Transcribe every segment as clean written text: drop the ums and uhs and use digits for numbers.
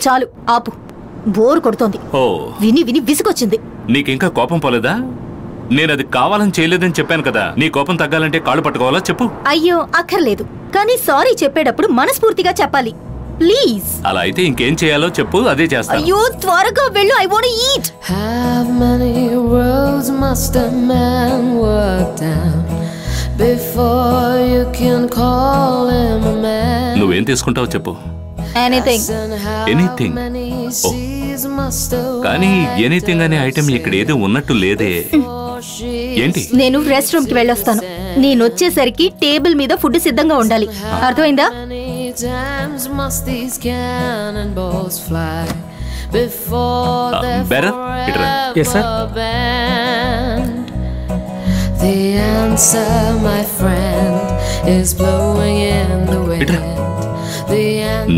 చాలు ఆపు, బోర్ కొడుతోంది. విని విని విసుకొచ్చింది. నీకింకా కోపం పోలేదా? నేనది కావాలని చేయలేదని చెప్పాను కదా. నీ కోపం తగ్గాలంటే కాళ్ళు పట్టుకోవాలా చెప్పు. అయ్యో అక్కర్లేదు, కానీ సారీ చెప్పేటప్పుడు మనస్ఫూర్తిగా చెప్పాలి ప్లీజ్. అలా అయితే ఇంకేం చేయాలో చెప్పు, అదే చేస్తా. అయ్యో త్వరగా వెళ్ళు, I want to eat. How many roads must a man walk down before you can call him a man? నువ్వేం తీసుకుంటావో చెప్పు. ఎనీథింగ్. ఎనీథింగ్. కానీ ఎనీథింగ్ అనే ఐటెం ఇక్కడ ఏదో ఉన్నట్టు లేదే. ఏంటి? నేను రెస్ట్ రూమ్ కి వెళ్ళొస్తాను. నేను వచ్చేసరికి టేబుల్ మీద ఫుడ్ సిద్ధంగా ఉండాలి, అర్థమైందా?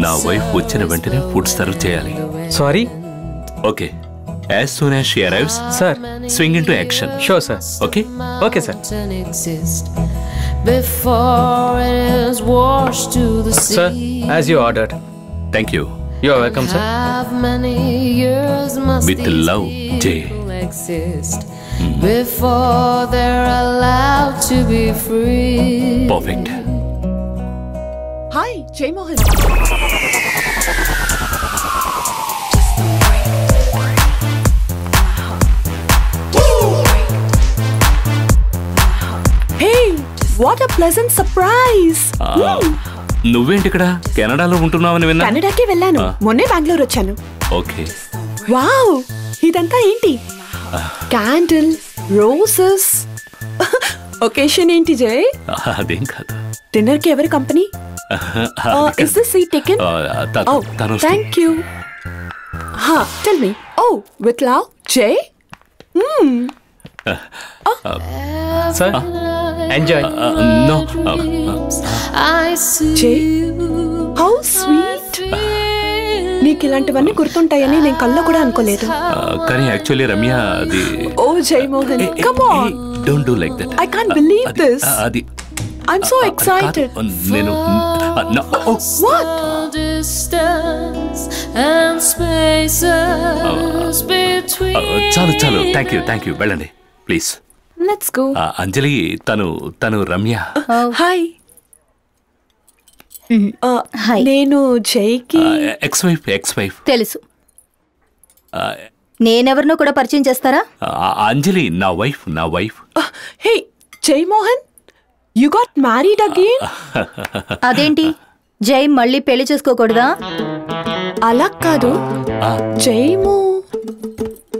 నా వైఫ్ వచ్చిన వెంటనే ఫుడ్ సర్వ్ చేయాలి. Sorry. Okay. As soon as she arrives, sir, swing into action. Sure, sir. Okay? Okay, sir. Before it is washed to the sea. Sir, as you ordered. Thank you. You are welcome, sir. With love, Jay. Before they're allowed to be free. Perfect. Hi, Jay Mohan. What a pleasant surprise! నువ్వేంటి ఇక్కడ? కెనడాలో ఉంటున్నావని విన్నా. కెనడాకి వెళ్ళాను, మొన్నే బెంగళూరు వచ్చాను. Okay. Wow, ఇదంతా ఏంటి? Candle, roses. Occasion ఏంటి జయ్? అదేం కాదు. డిన్నర్ కి ఎవరి company? Is this seat taken? Oh, thank you. Tell me. Oh, with love, Jay? Sir, enjoy. No. Jay, how sweet. నీకు ఇలాంటివన్నీ గుర్తుంటాయని నేను కల్లో కూడా అనుకోలేదు. కానీ యాక్చువల్లీ రమ్య అది. Oh, Jay Mohan, come on. Don't do like that. I can't believe this. అది. I'm so excited. నేను What? చాలు. Thank you. వెళ్ళండి ప్లీజ్. Let's go. అంజలి, తను రమ్య. హాయ్. నేను జైకి ఎక్స్ వైఫ్. తెలుసు. నేనెవరినో కూడా పరిచయం చేస్తారా? అంజలి నా వైఫ్. హే జై Mohan, you got married again? అదేంటి, జై మళ్ళీ పెళ్లి చేసుకోకూడదా? అలా కాదు, జైము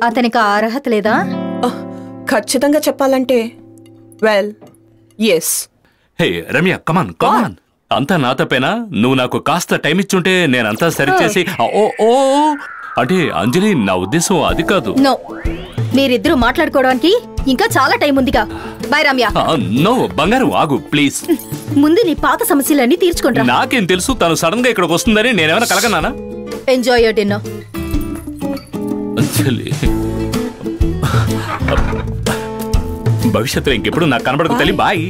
అతనికి ఆ అర్హత లేదా? ఖచ్చితంగా చెప్పాలంటే వెల్ ఎస్. హే రమ్య, కమాన్. అంతా నా తప్పేనా? నువ్వు నాకు కాస్త టైం ఇచ్చుంటే నేనంతా సరిచేసి. అంటే అంజలి, నా ఉద్దేశం అది కాదు. నో, మీరిద్దరూ మాట్లాడుకోవడానికి ఇంకా చాలా టైం ఉందిగా. బై రమ్య. నో బంగారం, ఆగు ప్లీజ్. ముందు నీ పాత సమస్యలన్నీ తీర్చుకుంటా. నాకేం తెలుసు తను సడన్ గా ఇక్కడికి వస్తుందని? నేనేమైనా కలగన్నానా? Enjoy your dinner. అంజలి, భవిష్యత్తులో ఇంకెప్పుడు నాకు కనబడకు తల్లి. బాయ్.